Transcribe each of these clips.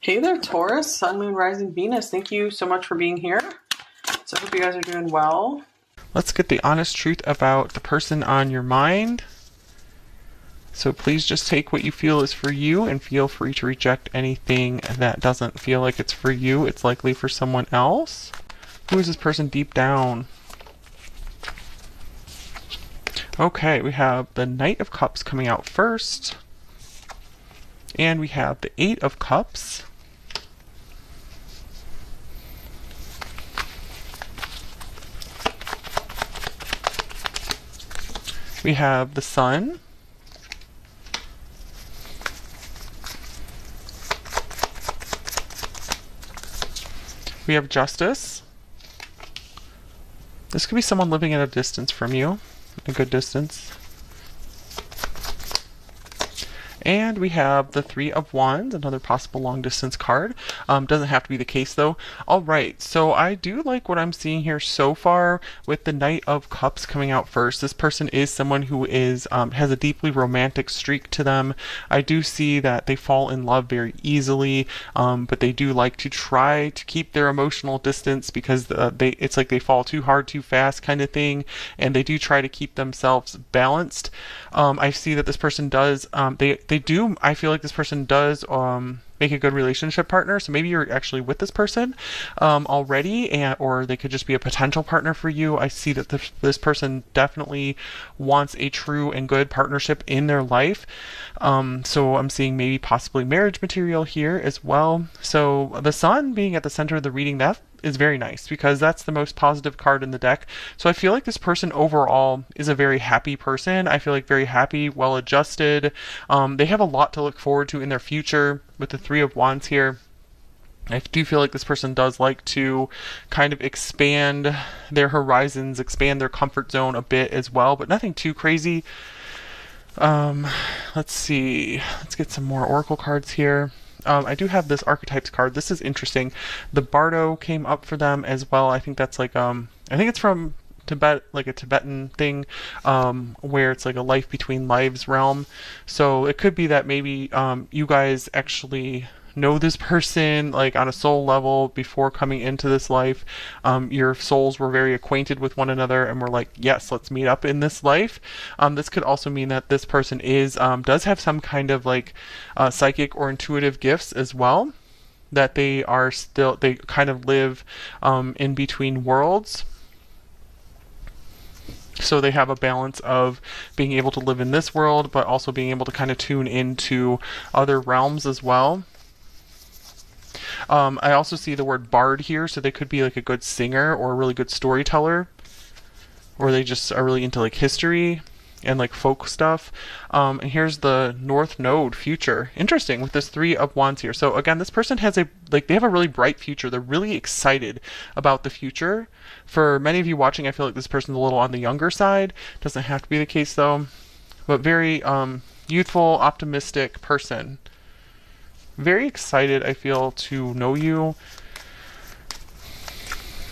Hey there, Taurus, Sun, Moon, Rising, Venus. Thank you so much for being here. So I hope you guys are doing well. Let's get the honest truth about the person on your mind. So please just take what you feel is for you and feel free to reject anything that doesn't feel like it's for you. It's likely for someone else. Who is this person deep down? Okay, we have the Knight of Cups coming out first. And we have the Eight of Cups. We have the Sun. We have Justice. This could be someone living at a distance from you, a good distance. And we have the Three of Wands, another possible long distance card. Doesn't have to be the case though. All right, so I do like what I'm seeing here so far with the Knight of Cups coming out first. This person is someone who is has a deeply romantic streak to them. I do see that they fall in love very easily, but they do like to try to keep their emotional distance because it's like they fall too hard too fast kind of thing, and they do try to keep themselves balanced. I see that this person does I feel like this person does make a good relationship partner. So maybe you're actually with this person already, or they could just be a potential partner for you. I see that this person definitely wants a true and good partnership in their life. So I'm seeing maybe possibly marriage material here as well. So the Sun being at the center of the reading, that is very nice because that's the most positive card in the deck. So I feel like this person overall is a very happy person. I feel like very happy, well adjusted. They have a lot to look forward to in their future with the Three of Wands here. I do feel like this person does like to kind of expand their horizons, expand their comfort zone a bit as well, but nothing too crazy. Let's see. Let's get some more oracle cards here. I do have this archetypes card. This is interesting. The Bardo came up for them as well. I think that's like I think it's from Tibet, like a Tibetan thing, where it's like a life between lives realm. So it could be that maybe you guys actually know this person like on a soul level before coming into this life. Your souls were very acquainted with one another and were like, yes, let's meet up in this life. This could also mean that this person does have some kind of like psychic or intuitive gifts as well, that they kind of live in between worlds. So they have a balance of being able to live in this world, but also being able to kind of tune into other realms as well. I also see the word bard here, so they could be like a good singer or a really good storyteller, or they just are really into like history and like folk stuff. And here's the North Node future. Interesting with this Three of Wands here. So again, this person has they have a really bright future. They're really excited about the future. For many of you watching, I feel like this person's a little on the younger side. Doesn't have to be the case though, but very youthful, optimistic person. Very excited, I feel, to know you.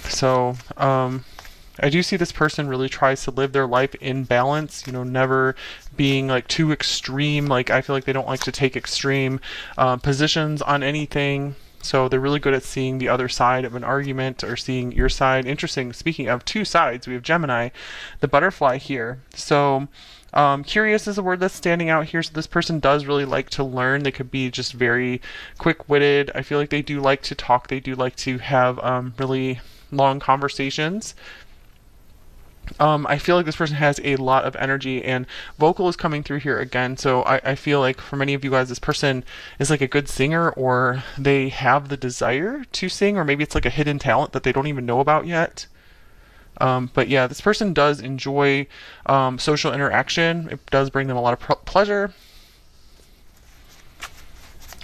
So I do see this person really tries to live their life in balance, never being like too extreme. Like I feel like they don't like to take extreme positions on anything. So they're really good at seeing the other side of an argument or seeing your side. Interesting. Speaking of two sides, we have Gemini, the butterfly here. So curious is a word that's standing out here. So this person does really like to learn. They could be just very quick-witted. I feel like they do like to talk. They do like to have really long conversations. I feel like this person has a lot of energy, and vocal is coming through here again. So I feel like for many of you guys, this person is like a good singer, or they have the desire to sing, or maybe it's like a hidden talent that they don't even know about yet. But yeah, this person does enjoy social interaction. It does bring them a lot of pleasure.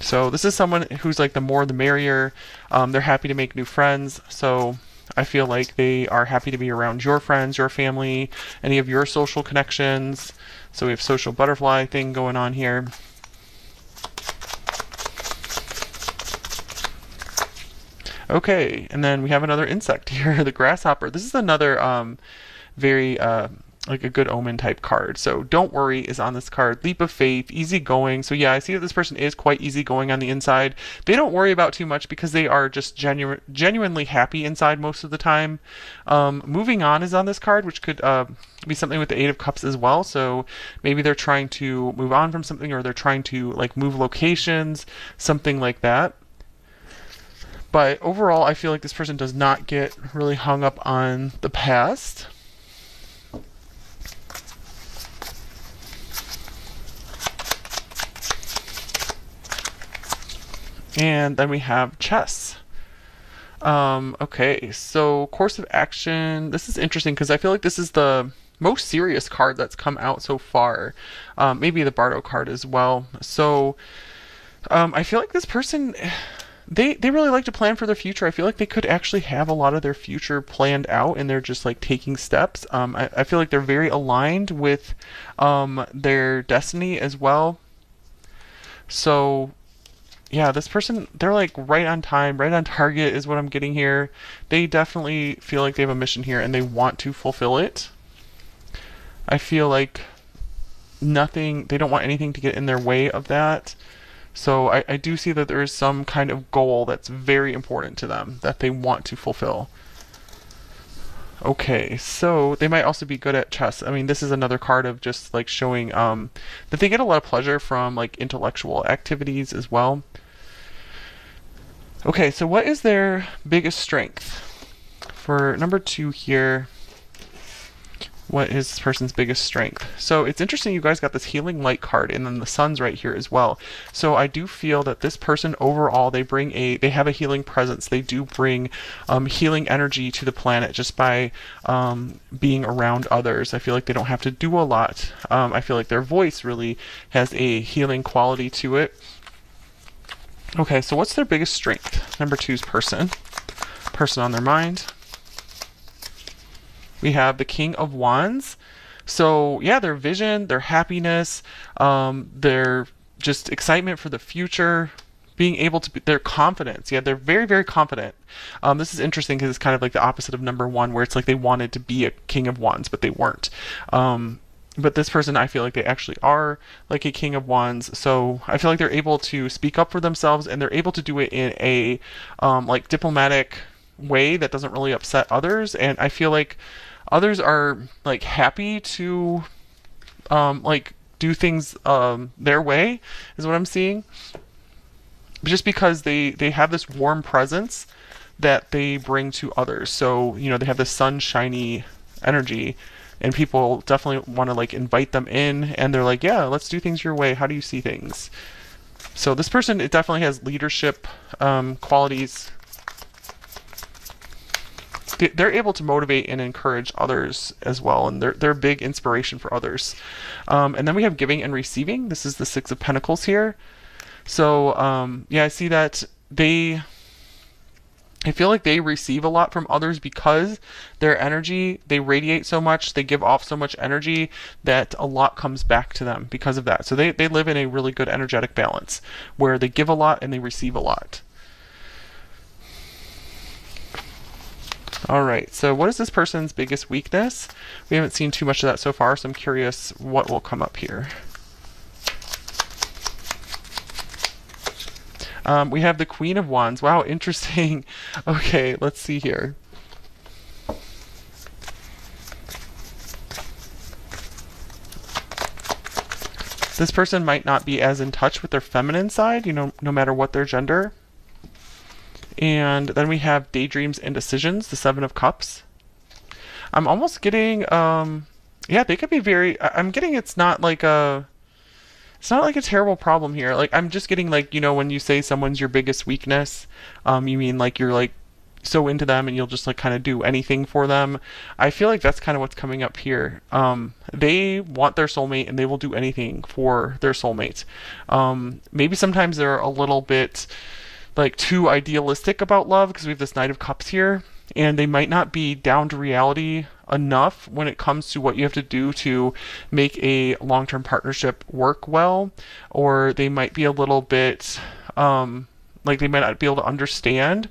So this is someone who's like the more the merrier. They're happy to make new friends. So I feel like they are happy to be around your friends, your family, any of your social connections. So we have social butterfly thing going on here. Okay, and then we have another insect here, the grasshopper. This is another very like a good omen type card. So don't worry is on this card. Leap of faith, easygoing. So yeah, I see that this person is quite easygoing on the inside. They don't worry about too much because they are just genuinely happy inside most of the time. Moving on is on this card, which could be something with the Eight of Cups as well. So maybe they're trying to move on from something, or they're trying to like move locations, something like that. But overall, I feel like this person does not get really hung up on the past. And then we have chess. Okay, so course of action. This is interesting because I feel like this is the most serious card that's come out so far. Maybe the Bardo card as well. So I feel like this person, they really like to plan for their future. I feel like they could actually have a lot of their future planned out, and they're just like taking steps. I feel like they're very aligned with their destiny as well. So yeah, this person, they're like right on time, right on target is what I'm getting here. They definitely feel like they have a mission here and they want to fulfill it. I feel like they don't want anything to get in their way of that. So I do see that there is some kind of goal that's very important to them that they want to fulfill. Okay, so they might also be good at chess. I mean, this is another card of just like showing that they get a lot of pleasure from like intellectual activities as well. Okay, so what is their biggest strength? For number 2 here, what is this person's biggest strength? So it's interesting you guys got this healing light card and then the sun's right here as well. So I do feel that this person overall, they have a healing presence. They do bring healing energy to the planet just by being around others. I feel like they don't have to do a lot. I feel like their voice really has a healing quality to it. Okay, so what's their biggest strength? Number 2's person on their mind. We have the King of Wands. So yeah, their vision, their happiness, their just excitement for the future, being able to their confidence. Yeah, they're very, very confident. This is interesting because it's kind of like the opposite of number 1, where it's like they wanted to be a King of Wands, but they weren't. But this person, I feel like they actually are like a King of Wands. So I feel like they're able to speak up for themselves, and they're able to do it in a like diplomatic way that doesn't really upset others. And I feel like others are like happy to like do things their way, is what I'm seeing. Just because they have this warm presence that they bring to others. So, you know, they have this sunshiny energy, and people definitely want to like invite them in, and they're like, yeah, let's do things your way. How do you see things? So this person, it definitely has leadership qualities. They're able to motivate and encourage others as well, and they're a big inspiration for others. And then we have giving and receiving. This is the 6 of Pentacles here. So yeah, I see that I feel like they receive a lot from others because their energy, they radiate so much, they give off so much energy that a lot comes back to them because of that. So they live in a really good energetic balance where they give a lot and they receive a lot. All right, so what is this person's biggest weakness? We haven't seen too much of that so far, so I'm curious what will come up here. We have the Queen of Wands. Wow, interesting. Okay, let's see here. This person might not be as in touch with their feminine side, you know, no matter what their gender. And then we have daydreams and decisions, the 7 of Cups. I'm almost getting, yeah, they could be very, I'm getting it's not like a terrible problem here. Like, I'm just getting like, you know, when you say someone's your biggest weakness, you mean like you're like so into them and you'll just like kind of do anything for them. I feel like that's kind of what's coming up here. They want their soulmate and they will do anything for their soulmate. Maybe sometimes they're a little bit like too idealistic about love because we have this Knight of Cups here, and they might not be down to reality enough when it comes to what you have to do to make a long-term partnership work well, or they might be a little bit like they might not be able to understand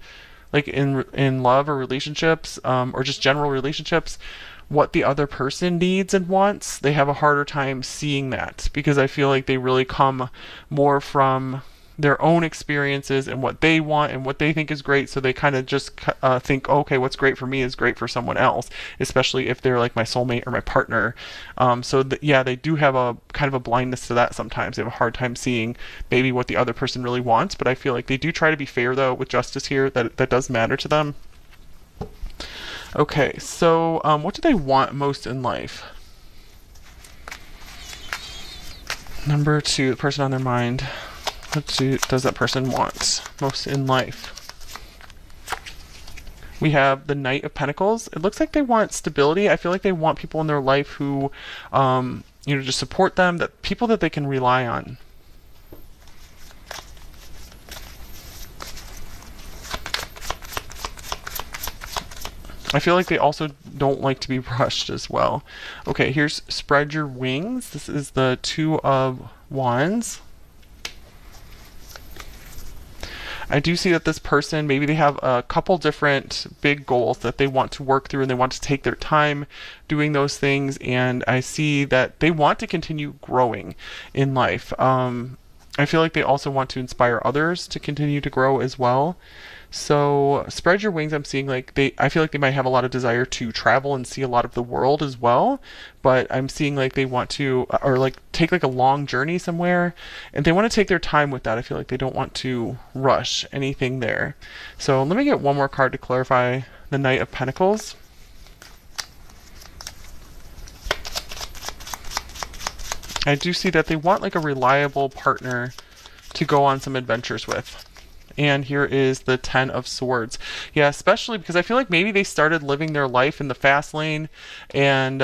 like in love or relationships or just general relationships what the other person needs and wants, they have a harder time seeing that, because I feel like they really come more from their own experiences and what they want and what they think is great. So they kind of just think, okay, what's great for me is great for someone else, especially if they're like my soulmate or my partner. Yeah, they do have a kind of a blindness to that sometimes. They have a hard time seeing maybe what the other person really wants, but I feel like they do try to be fair though with justice here, that does matter to them. Okay, so what do they want most in life? Number 2, the person on their mind. What does that person want most in life? We have the Knight of Pentacles. It looks like they want stability. I feel like they want people in their life who, just support them, that people that they can rely on. I feel like they also don't like to be rushed as well. Okay, here's Spread Your Wings. This is the 2 of Wands. I do see that this person, maybe they have a couple different big goals that they want to work through, and they want to take their time doing those things, and I see that they want to continue growing in life. I feel like they also want to inspire others to continue to grow as well. So Spread Your Wings, I'm seeing like I feel like they might have a lot of desire to travel and see a lot of the world as well, but I'm seeing like they want to, or like take like a long journey somewhere, and they want to take their time with that. I feel like they don't want to rush anything there. So let me get one more card to clarify the Knight of Pentacles. I do see that they want like a reliable partner to go on some adventures with. And here is the 10 of Swords. Yeah, especially because I feel like maybe they started living their life in the fast lane, and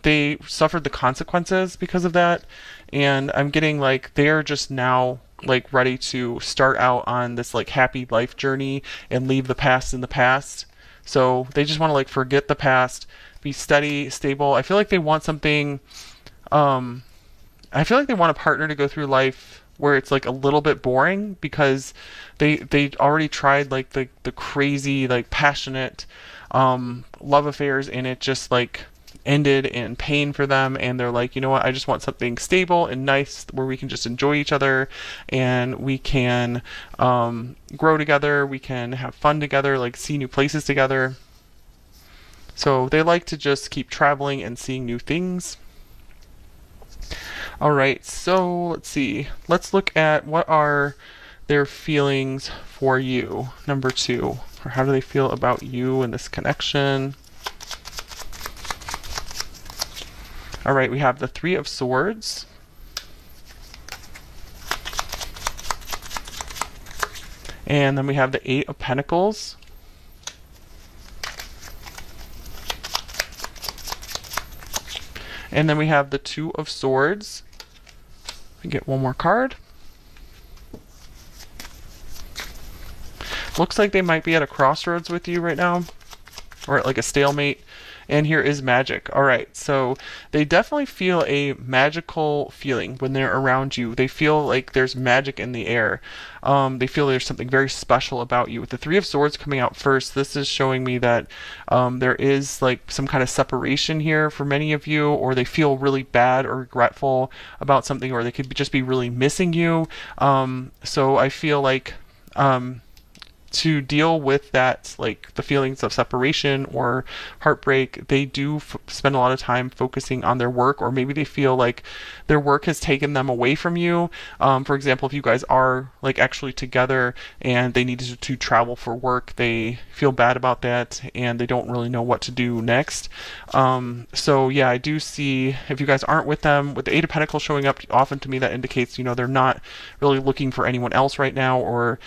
they suffered the consequences because of that. And I'm getting like they're just now like ready to start out on this like happy life journey and leave the past in the past. So they just want to like forget the past, be steady, stable. I feel like they want something. I feel like they want a partner to go through life where it's like a little bit boring, because they already tried like the crazy like passionate love affairs, and it just like ended in pain for them, and they're like, you know what, I just want something stable and nice where we can just enjoy each other, and we can grow together, we can have fun together, like see new places together. So they like to just keep traveling and seeing new things. All right, so let's see. Let's look at what are their feelings for you, number 2. Or how do they feel about you and this connection? All right, we have the 3 of Swords. And then we have the 8 of Pentacles. And then we have the 2 of Swords. We get one more card. Looks like they might be at a crossroads with you right now, or at like a stalemate. And here is Magic. All right, so they definitely feel a magical feeling when they're around you. They feel like there's magic in the air. They feel there's something very special about you. With the 3 of Swords coming out first, this is showing me that there is like some kind of separation here for many of you, or they feel really bad or regretful about something, or they could just be really missing you. So I feel like to deal with that, like the feelings of separation or heartbreak, they do spend a lot of time focusing on their work, or maybe they feel like their work has taken them away from you. For example, if you guys are like actually together and they need to travel for work, they feel bad about that and they don't really know what to do next. So yeah, I do see if you guys aren't with them, with the 8 of Pentacles showing up, often to me that indicates, they're not really looking for anyone else right now, or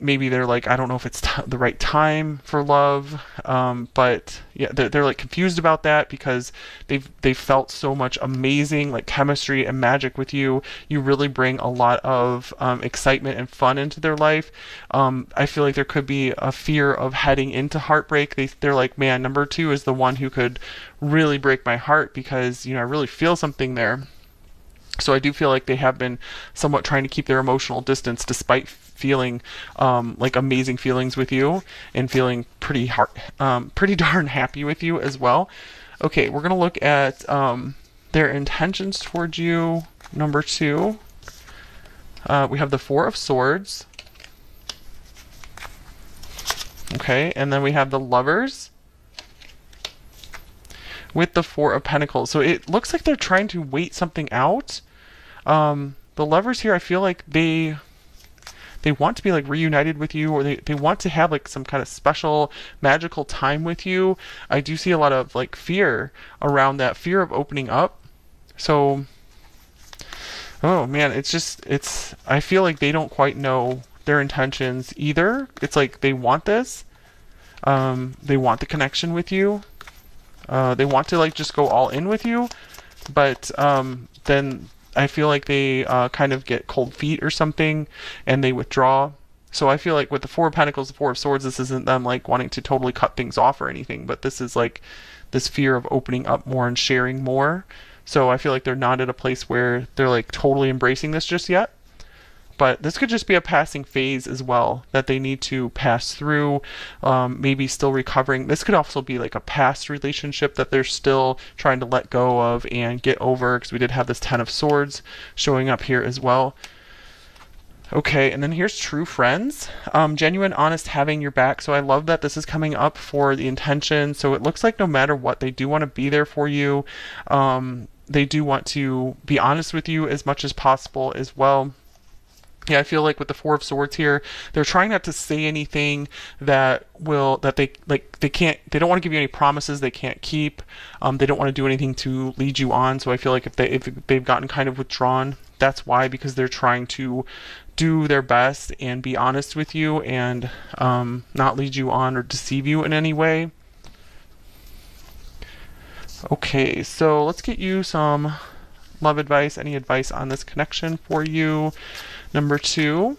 maybe they're like, I don't know if it's the right time for love, but yeah, they're like confused about that, because they've felt so much amazing like chemistry and magic with you. You really bring a lot of excitement and fun into their life. I feel like there could be a fear of heading into heartbreak. They're like, man, number 2 is the one who could really break my heart, because I really feel something there. So I do feel like they have been somewhat trying to keep their emotional distance despite feeling like amazing feelings with you and feeling pretty darn happy with you as well. Okay, we're going to look at their intentions towards you. Number 2, we have the Four of Swords. Okay, and then we have the Lovers with the Four of Pentacles. So it looks like they're trying to wait something out. The Lovers here, I feel like they want to be like reunited with you, or they want to have like some kind of special magical time with you. I do see a lot of like fear around that, fear of opening up. So, oh man, I feel like they don't quite know their intentions either. It's like they want this. They want the connection with you. They want to like just go all in with you, but then I feel like they kind of get cold feet or something and they withdraw. So I feel like with the Four of Pentacles, the Four of Swords, this isn't them like wanting to totally cut things off or anything, but this is like this fear of opening up more and sharing more. So I feel like they're not at a place where they're like totally embracing this just yet. But this could just be a passing phase as well that they need to pass through, maybe still recovering. This could also be like a past relationship that they're still trying to let go of and get over, because we did have this Ten of Swords showing up here as well. Okay, and then here's true friends. Genuine, honest, having your back. So I love that this is coming up for the intention. So it looks like no matter what, they do want to be there for you. They do want to be honest with you as much as possible as well. Yeah, I feel like with the Four of Swords here, they're trying not to say anything that they don't want to give you any promises they can't keep. They don't want to do anything to lead you on. So I feel like if they've gotten kind of withdrawn, that's why, because they're trying to do their best and be honest with you and not lead you on or deceive you in any way. Okay, so let's get you some love advice. Any advice on this connection for you? Number 2.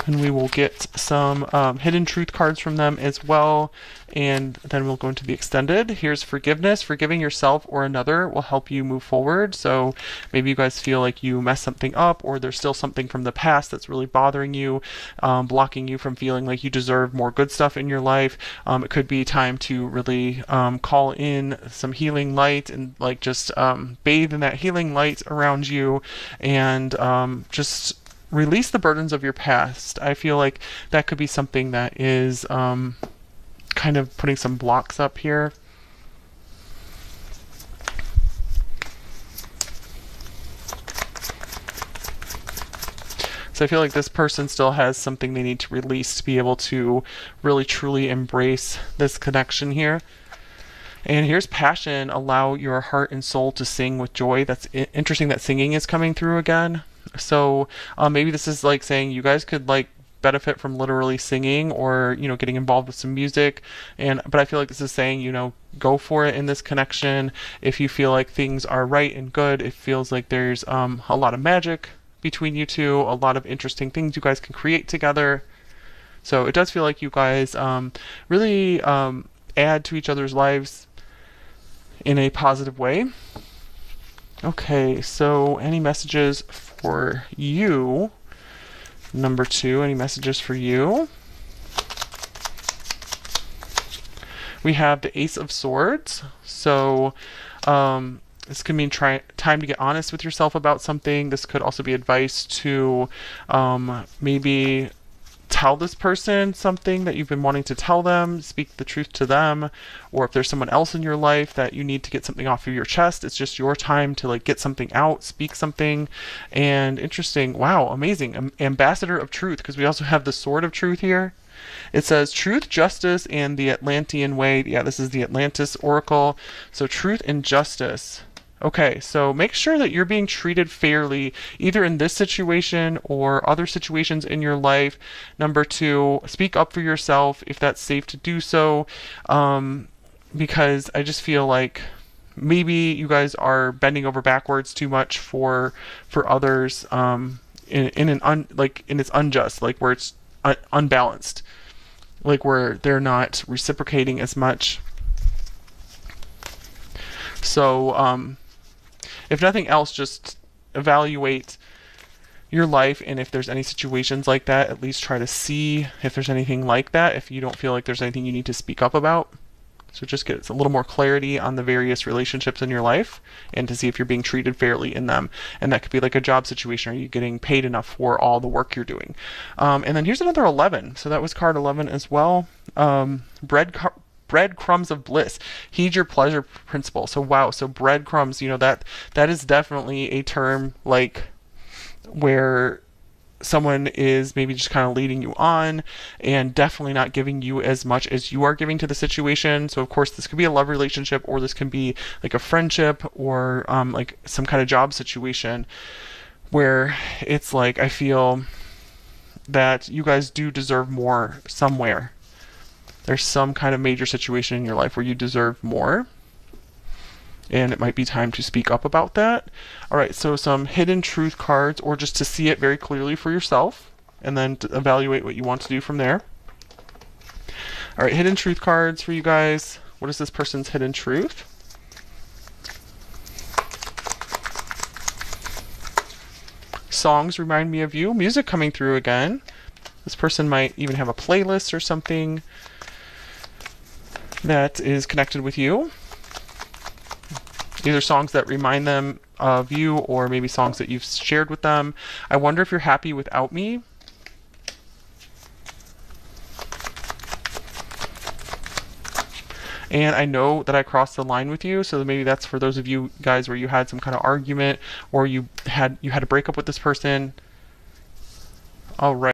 And we will get some hidden truth cards from them as well. And then we'll go into the extended. Here's forgiveness. Forgiving yourself or another will help you move forward. So maybe you guys feel like you messed something up, or there's still something from the past that's really bothering you, blocking you from feeling like you deserve more good stuff in your life. It could be time to really call in some healing light and like just bathe in that healing light around you, and just release the burdens of your past. I feel like that could be something that is kind of putting some blocks up here. So I feel like this person still has something they need to release to be able to really truly embrace this connection here. And here's passion. Allow your heart and soul to sing with joy. That's interesting that singing is coming through again. So maybe this is like saying you guys could like benefit from literally singing, or getting involved with some music, but I feel like this is saying go for it in this connection. If you feel like things are right and good, it feels like there's a lot of magic between you two, a lot of interesting things you guys can create together. So it does feel like you guys really add to each other's lives in a positive way. Okay, so any messages for you? Number 2, any messages for you? We have the Ace of Swords. So this could mean time to get honest with yourself about something. This could also be advice to maybe tell this person something that you've been wanting to tell them, speak the truth to them, or if there's someone else in your life that you need to get something off of your chest, it's just your time to like get something out, speak something. And interesting, wow, amazing, ambassador of truth, because we also have the Sword of Truth here. It says truth, justice, and the Atlantean way. Yeah, this is the Atlantis Oracle. So truth and justice. Okay, so make sure that you're being treated fairly, either in this situation or other situations in your life. Number 2, speak up for yourself if that's safe to do so, because I just feel like maybe you guys are bending over backwards too much for others, it's unjust, like where it's unbalanced, like where they're not reciprocating as much. So if nothing else, just evaluate your life, and if there's any situations like that, at least try to see if there's anything like that, if you don't feel like there's anything you need to speak up about. So just get a little more clarity on the various relationships in your life, and to see if you're being treated fairly in them. And that could be like a job situation. Are you getting paid enough for all the work you're doing? And then here's another 11. So that was card 11 as well. Breadcrumbs of bliss. Heed your pleasure principle. So wow. So breadcrumbs, that is definitely a term like where someone is maybe just kind of leading you on and definitely not giving you as much as you are giving to the situation. So of course this could be a love relationship, or this can be like a friendship, or like some kind of job situation where it's like, I feel that you guys do deserve more somewhere. There's some kind of major situation in your life where you deserve more, and it might be time to speak up about that. All right, so some hidden truth cards, or just to see it very clearly for yourself, and then to evaluate what you want to do from there. All right, hidden truth cards for you guys. What is this person's hidden truth? Songs remind me of you. Music coming through again. This person might even have a playlist or something that is connected with you. These are songs that remind them of you, or maybe songs that you've shared with them. I wonder if you're happy without me. And I know that I crossed the line with you, so maybe that's for those of you guys where you had some kind of argument, or you had a breakup with this person. All right.